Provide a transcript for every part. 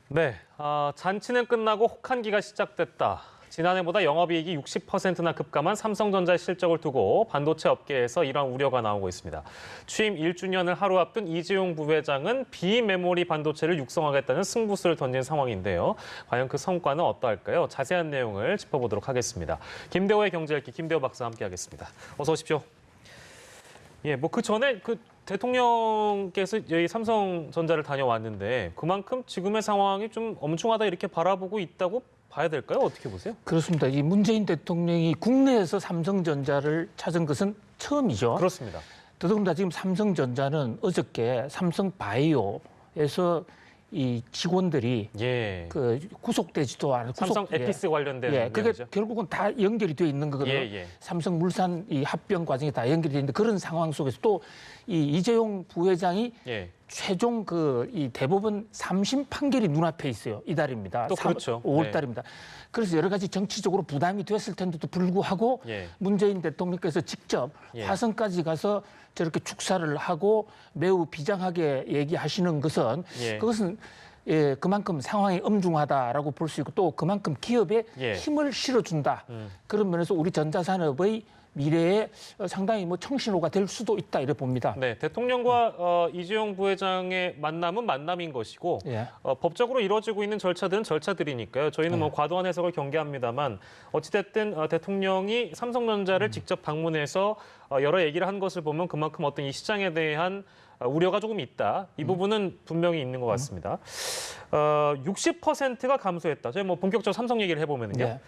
네, 잔치는 끝나고 혹한기가 시작됐다. 지난해보다 영업이익이 60%나 급감한 삼성전자의 실적을 두고 반도체 업계에서 이러한 우려가 나오고 있습니다. 취임 1주년을 하루 앞둔 이재용 부회장은 비메모리 반도체를 육성하겠다는 승부수를 던진 상황인데요. 과연 그 성과는 어떠할까요? 자세한 내용을 짚어보도록 하겠습니다. 김대호의 경제읽기 김대호 박사와 함께하겠습니다. 어서 오십시오. 예, 그 전에 대통령께서 여기 삼성전자를 다녀왔는데 그만큼 지금의 상황이 좀 엄중하다 이렇게 바라보고 있다고 봐야 될까요? 어떻게 보세요? 그렇습니다. 이 문재인 대통령이 국내에서 삼성전자를 찾은 것은 처음이죠. 그렇습니다. 더더군다나 지금 삼성전자는 어저께 삼성바이오에서 이 직원들이 구속되지도 않은 삼성 에피스 관련된 그게 내용이죠. 결국은 다 연결이 되어 있는 거거든요. 삼성물산 이 합병 과정이 다 연결이 되어 있는데 그런 상황 속에서 또 이 이재용 부회장이 최종 이 대법원 3심 판결이 눈앞에 있어요. 이달입니다. 또 그렇죠. 5월 달입니다. 그래서 여러 가지 정치적으로 부담이 됐을 텐데도 불구하고 문재인 대통령께서 직접 화성까지 가서 저렇게 축사를 하고 매우 비장하게 얘기하시는 것은 그것은 그만큼 상황이 엄중하다라고 볼 수 있고 또 그만큼 기업에 힘을 실어준다. 그런 면에서 우리 전자산업의 미래에 상당히 청신호가 될 수도 있다 이렇게 봅니다. 네, 대통령과 이재용 부회장의 만남은 만남인 것이고 법적으로 이루어지고 있는 절차들은 절차들이니까요. 저희는 과도한 해석을 경계합니다만 어찌됐든 대통령이 삼성전자를 직접 방문해서 여러 얘기를 한 것을 보면 그만큼 어떤 이 시장에 대한 우려가 조금 있다. 이 부분은 분명히 있는 것 같습니다. 60%가 감소했다. 저희 본격적으로 삼성 얘기를 해보면요.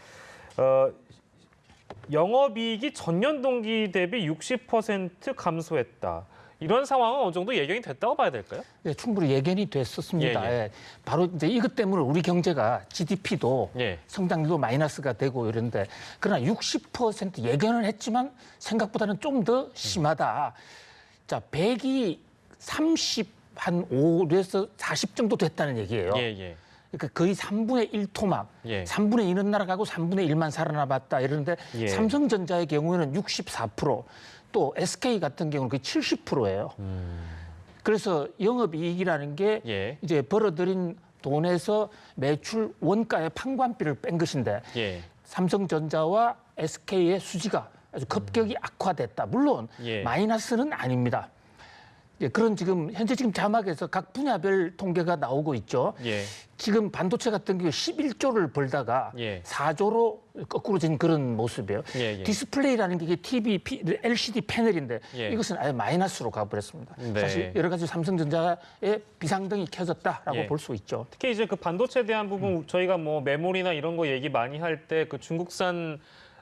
영업이익이 전년 동기 대비 60% 감소했다. 이런 상황은 어느 정도 예견이 됐다고 봐야 될까요? 네, 충분히 예견이 됐었습니다. 바로 이제 이것 때문에 우리 경제가 GDP도 성장률도 마이너스가 되고 이런데 그러나 60% 예견을 했지만 생각보다는 좀 더 심하다. 자, 100이 30, 한 5에서 40 정도 됐다는 얘기예요. 그러니까 거의 3분의 1 토막, 3분의 2는 날아가고 3분의 1만 살아남았다 이러는데 삼성전자의 경우에는 64%, 또 SK 같은 경우는 거의 70%예요. 그래서 영업이익이라는 게 이제 벌어들인 돈에서 매출 원가의 판관비를 뺀 것인데 삼성전자와 SK의 수지가 아주 급격히 악화됐다. 물론 마이너스는 아닙니다. 그런 현재 자막에서 각 분야별 통계가 나오고 있죠. 지금 반도체 같은 경우 11조를 벌다가 4조로 거꾸로진 그런 모습이에요. 디스플레이라는 게 TV, LCD 패널인데 이것은 아예 마이너스로 가버렸습니다. 사실 여러 가지 삼성전자의 비상등이 켜졌다라고 볼 수 있죠. 특히 이제 그 반도체에 대한 부분 저희가 메모리나 이런 거 얘기 많이 할 때 그 중국산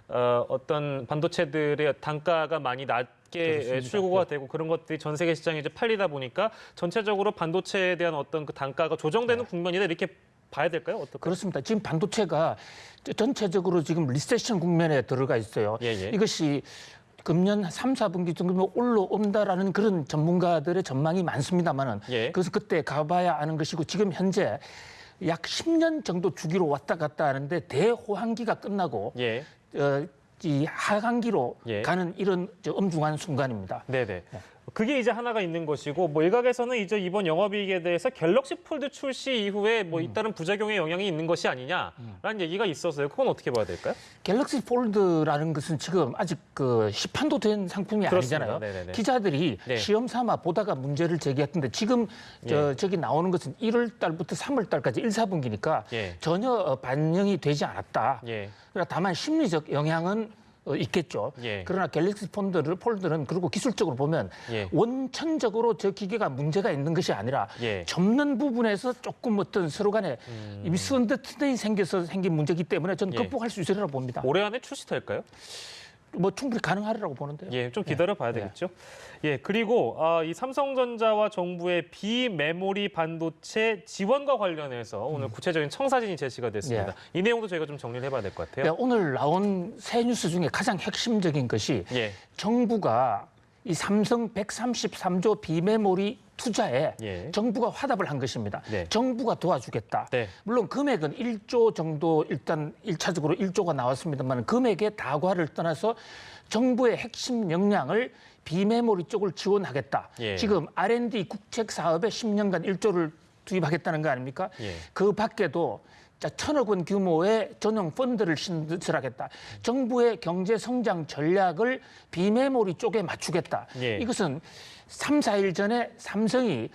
어떤 반도체들의 단가가 많이 낮게 출고가 되고 그런 것들이 전 세계 시장에 이제 팔리다 보니까 전체적으로 반도체에 대한 어떤 그 단가가 조정되는 국면이다 이렇게 봐야 될까요? 어떨까요? 그렇습니다. 지금 반도체가 전체적으로 지금 리세션 국면에 들어가 있어요. 이것이 금년 3, 4분기 정도면 올라온다라는 그런 전문가들의 전망이 많습니다만은 그래서 그때 가봐야 아는 것이고 지금 현재 약 10년 정도 주기로 왔다 갔다 하는데 대호황기가 끝나고 이 하강기로 가는 이런 엄중한 순간입니다. 그게 이제 하나가 있는 것이고 일각에서는 이제 이번 영업이익에 대해서 갤럭시 폴드 출시 이후에 잇따른 부작용의 영향이 있는 것이 아니냐라는 얘기가 있었어요. 그건 어떻게 봐야 될까요? 갤럭시 폴드라는 것은 지금 아직 시판도 된 상품이 아니잖아요. 기자들이 시험 삼아 보다가 문제를 제기했던데 지금 저기 나오는 것은 1월 달부터 3월 달까지 1, 4분기니까 전혀 반영이 되지 않았다. 다만 심리적 영향은 있겠죠. 그러나 갤럭시 폴드는 그리고 기술적으로 보면 원천적으로 저 기계가 문제가 있는 것이 아니라 접는 부분에서 조금 어떤 서로 간에 미스언더스탠딩이 생겨서 생긴 문제이기 때문에 저는 극복할 수 있으리라고 봅니다. 올해 안에 출시될까요? 충분히 가능하리라고 보는데요. 좀 기다려봐야 되겠죠. 그리고 이 삼성전자와 정부의 비메모리 반도체 지원과 관련해서 오늘 구체적인 청사진이 제시가 됐습니다. 이 내용도 저희가 좀 정리를 해봐야 될 것 같아요. 오늘 나온 새 뉴스 중에 가장 핵심적인 것이 정부가 이 삼성 133조 비메모리 투자에 정부가 화답을 한 것입니다. 정부가 도와주겠다. 물론 금액은 1조 정도 일단 1차적으로 1조가 나왔습니다만 금액의 다과를 떠나서 정부의 핵심 역량을 비메모리 쪽을 지원하겠다. 지금 R&D 국책 사업에 10년간 1조를 투입하겠다는 거 아닙니까? 예. 그 밖에도 1,000억 원 규모의 전용 펀드를 신설하겠다. 정부의 경제 성장 전략을 비메모리 쪽에 맞추겠다. 예. 이것은 3, 4일 전에 삼성이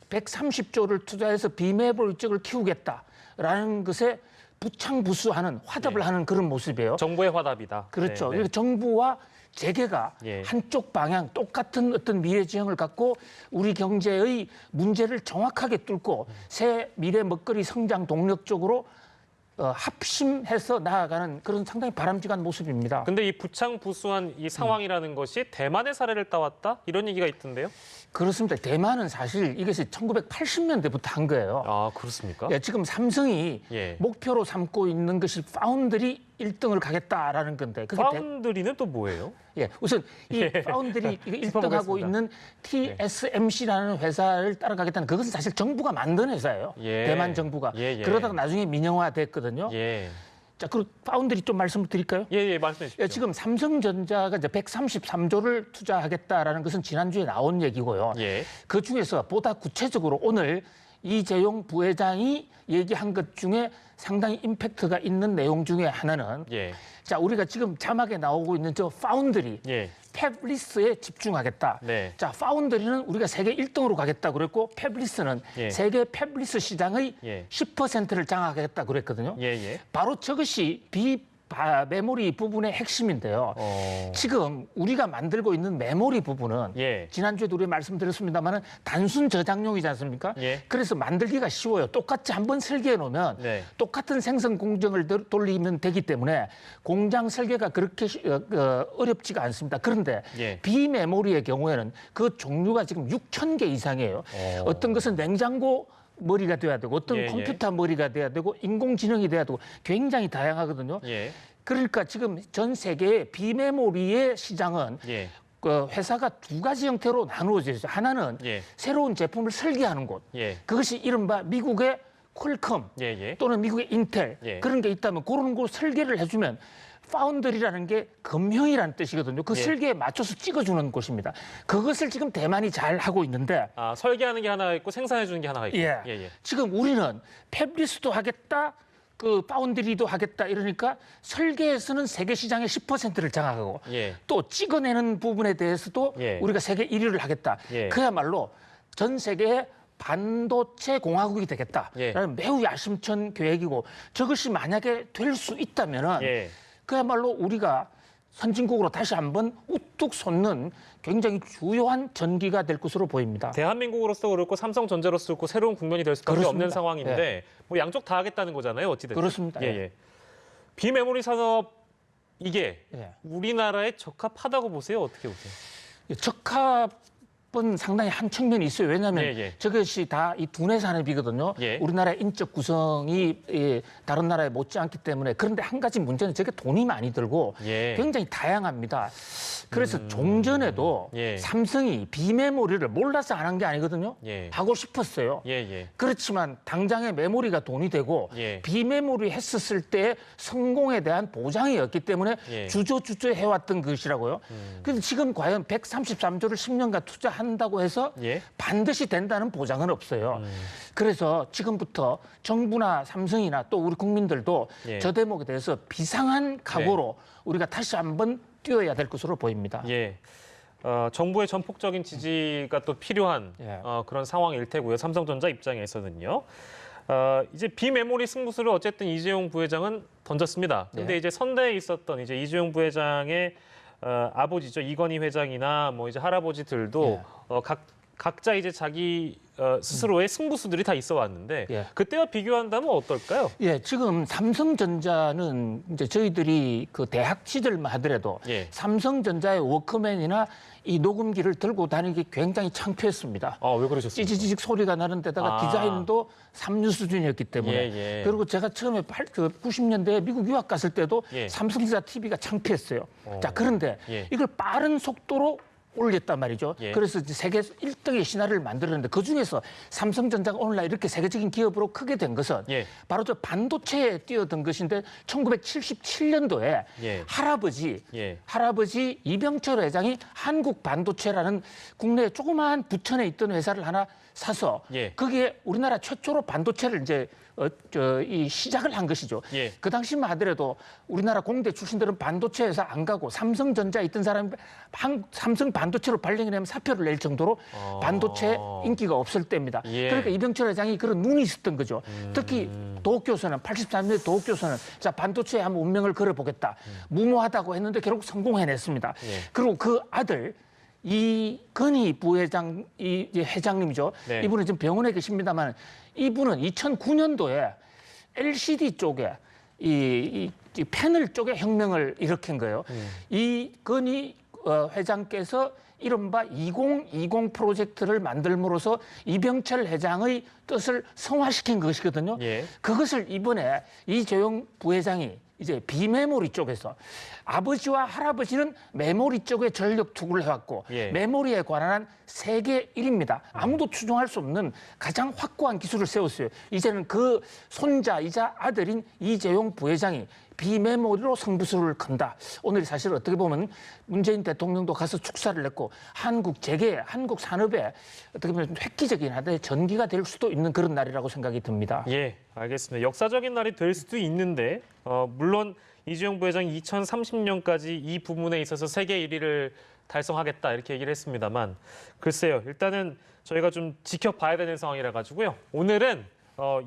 130조를 투자해서 비메모리 쪽을 키우겠다라는 것에 부창부수하는 화답을 예. 하는 그런 모습이에요. 정부의 화답이다. 그렇죠. 네, 네. 그러니까 정부와 재계가 예. 한쪽 방향 똑같은 어떤 미래 지향을 갖고 우리 경제의 문제를 정확하게 뚫고 새 미래 먹거리 성장 동력 쪽으로 합심해서 나아가는 그런 상당히 바람직한 모습입니다. 근데 이 부창부수한 이 상황이라는 것이 대만의 사례를 따왔다? 이런 얘기가 있던데요? 그렇습니다. 대만은 사실 이것이 1980년대부터 한 거예요. 아, 그렇습니까? 예, 지금 삼성이 예. 목표로 삼고 있는 것이 파운드리 1등을 가겠다라는 건데 그게 파운드리는 또 뭐예요? 예, 우선 이 파운드리 1등하고 있는 TSMC라는 회사를 따라가겠다는 그것은 사실 정부가 만든 회사예요. 예. 대만 정부가. 예, 예. 그러다가 나중에 민영화됐거든요. 예. 자, 그리고 파운드리 좀 말씀을 드릴까요? 예, 말씀해 주십시오. 예, 지금 삼성전자가 이제 133조를 투자하겠다라는 것은 지난주에 나온 얘기고요. 예. 그 중에서 보다 구체적으로 오늘 이재용 부회장이 얘기한 것 중에 상당히 임팩트가 있는 내용 중에 하나는 예. 자, 우리가 지금 자막에 나오고 있는 저 파운드리 예. 팹리스에 집중하겠다. 네. 자, 파운드리는 우리가 세계 1등으로 가겠다 그랬고 팹리스는 예. 세계 팹리스 시장의 예. 10%를 장악하겠다 그랬거든요. 예, 예. 바로 저것이 메모리 부분의 핵심인데요. 지금 우리가 만들고 있는 메모리 부분은 예. 지난주에도 우리 말씀드렸습니다만은 단순 저장용이지 않습니까? 예. 그래서 만들기가 쉬워요. 똑같이 한번 설계해 놓으면 네. 똑같은 생성 공정을 돌리면 되기 때문에 공장 설계가 그렇게 어렵지가 않습니다. 그런데 예. 비메모리의 경우에는 그 종류가 지금 6,000개 이상이에요. 어떤 것은 냉장고 머리가 돼야 되고 어떤 예, 컴퓨터 머리가 돼야 되고 인공지능이 돼야 되고 굉장히 다양하거든요. 예. 그러니까 지금 전 세계의 비메모리의 시장은 예. 그 회사가 두 가지 형태로 나누어져 있어요. 하나는 예. 새로운 제품을 설계하는 곳. 예. 그것이 이른바 미국의 퀄컴 예, 예. 또는 미국의 인텔 예. 그런 게 있다면 그런 걸 설계를 해주면 파운드리라는 게 금형이라는 뜻이거든요. 그 예. 설계에 맞춰서 찍어주는 곳입니다. 그것을 지금 대만이 잘 하고 있는데 아, 설계하는 게 하나 있고 생산해 주는 게 하나가 있고. 예. 예, 예. 지금 우리는 팹리스도 하겠다, 그 파운드리도 하겠다 이러니까 설계에서는 세계 시장의 10%를 장악하고 예. 또 찍어내는 부분에 대해서도 예. 우리가 세계 1위를 하겠다. 예. 그야말로 전 세계의 반도체 공화국이 되겠다라는 예. 매우 야심찬 계획이고 저것이 만약에 될 수 있다면은 예. 그야말로 우리가 선진국으로 다시 한번 우뚝 솟는 굉장히 주요한 전기가 될 것으로 보입니다. 대한민국으로서 그렇고 삼성전자로서 그렇고 새로운 국면이 될 수밖에 그렇습니다. 없는 상황인데 뭐 양쪽 다 하겠다는 거잖아요. 어찌됐든. 그렇습니다. 예, 예. 비메모리 산업 이게 예. 우리나라에 적합하다고 보세요? 어떻게 보세요? 적합은 상당히 한 측면이 있어요. 왜냐하면 예, 예. 저것이 다 이 두뇌 산업이거든요. 예. 우리나라의 인적 구성이 다른 나라에 못지않기 때문에 그런데 한 가지 문제는 저게 돈이 많이 들고 예. 굉장히 다양합니다. 그래서 종전에도 예. 삼성이 비메모리를 몰라서 안 한 게 아니거든요. 예. 하고 싶었어요. 예, 예. 그렇지만 당장의 메모리가 돈이 되고 예. 비메모리 했었을 때 성공에 대한 보장이었기 때문에 예. 주저주저 해왔던 것이라고요. 그런데 지금 과연 133조를 10년간 투자한다고 해서 예. 반드시 된다는 보장은 없어요. 그래서 지금부터 정부나 삼성이나 또 우리 국민들도 예. 저 대목에 대해서 비상한 각오로 우리가 다시 한번 뛰어야 될 것으로 보입니다. 예. 정부의 전폭적인 지지가 또 필요한 예. 그런 상황일 테고요. 삼성전자 입장에서는요. 이제 비메모리 승부수를 어쨌든 이재용 부회장은 던졌습니다. 근데 예. 이제 선대에 있었던 이제 이재용 부회장의 아버지죠. 이건희 회장이나 뭐 이제 할아버지들도 각자 이제 자기 스스로의 승부수들이 다 있어 왔는데 예. 그때와 비교한다면 어떨까요? 예, 지금 삼성전자는 이제 저희들이 그 대학 시절만 하더라도 예. 삼성전자의 워크맨이나 이 녹음기를 들고 다니기 굉장히 창피했습니다. 왜 그러셨습니까? 찌지직 소리가 나는 데다가 디자인도 삼류 수준이었기 때문에 예. 그리고 제가 처음에 90년대에 미국 유학 갔을 때도 예. 삼성전자 TV가 창피했어요. 자, 그런데 예. 이걸 빠른 속도로 올렸단 말이죠. 예. 그래서 이제 세계 1등의 신화를 만들었는데 그중에서 삼성전자가 오늘날 이렇게 세계적인 기업으로 크게 된 것은 예. 바로 저 반도체에 뛰어든 것인데 1977년도에 예. 할아버지 이병철 회장이 한국 반도체라는 국내 조그마한 부천에 있던 회사를 하나 사서 예. 그게 우리나라 최초로 반도체를 이제 이 시작을 한 것이죠. 예. 그 당시만 하더라도 우리나라 공대 출신들은 반도체 회사 안 가고 삼성전자에 있던 사람이 삼성 반도체로 발령이라면 사표를 낼 정도로 반도체 인기가 없을 때입니다. 예. 그러니까 이병철 회장이 그런 눈이 있었던 거죠. 특히 도쿄서는 83년에 도쿄서는 자 반도체에 한번 운명을 걸어보겠다. 무모하다고 했는데 결국 성공해냈습니다. 예. 그리고 그 아들 이건희 부회장, 이제 회장님이죠. 네. 이분은 지금 병원에 계십니다만 이분은 2009년도에 LCD 쪽에 이 패널 쪽에 혁명을 일으킨 거예요. 이건희 회장께서 이른바 2020 프로젝트를 만들므로써 이병철 회장의 뜻을 성화시킨 것이거든요. 예. 그것을 이번에 이재용 부회장이 이제 비메모리 쪽에서 아버지와 할아버지는 메모리 쪽에 전력 투구를 해왔고 예. 메모리에 관한 세계 1위입니다. 아무도 추종할 수 없는 가장 확고한 기술을 세웠어요. 이제는 그 손자이자 아들인 이재용 부회장이 비메모리로 승부수를 건다. 오늘 사실 어떻게 보면 문재인 대통령도 가서 축사를 냈고 한국 재계, 한국 산업에 어떻게 보면 획기적인 하나의 전기가 될 수도 있는 그런 날이라고 생각이 듭니다. 예, 알겠습니다. 역사적인 날이 될 수도 있는데 물론 이재용 부회장이 2030년까지 이 부분에 있어서 세계 1위를 달성하겠다 이렇게 얘기를 했습니다만 글쎄요. 일단은 저희가 좀 지켜봐야 되는 상황이라 가지고요. 오늘은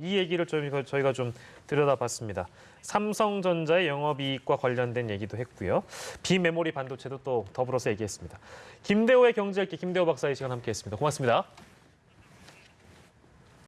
이 얘기를 저희가 좀 들여다봤습니다. 삼성전자의 영업이익과 관련된 얘기도 했고요. 비메모리 반도체도 또 더불어서 얘기했습니다. 김대호의 경제학기 김대호 박사의 시간 함께했습니다. 고맙습니다.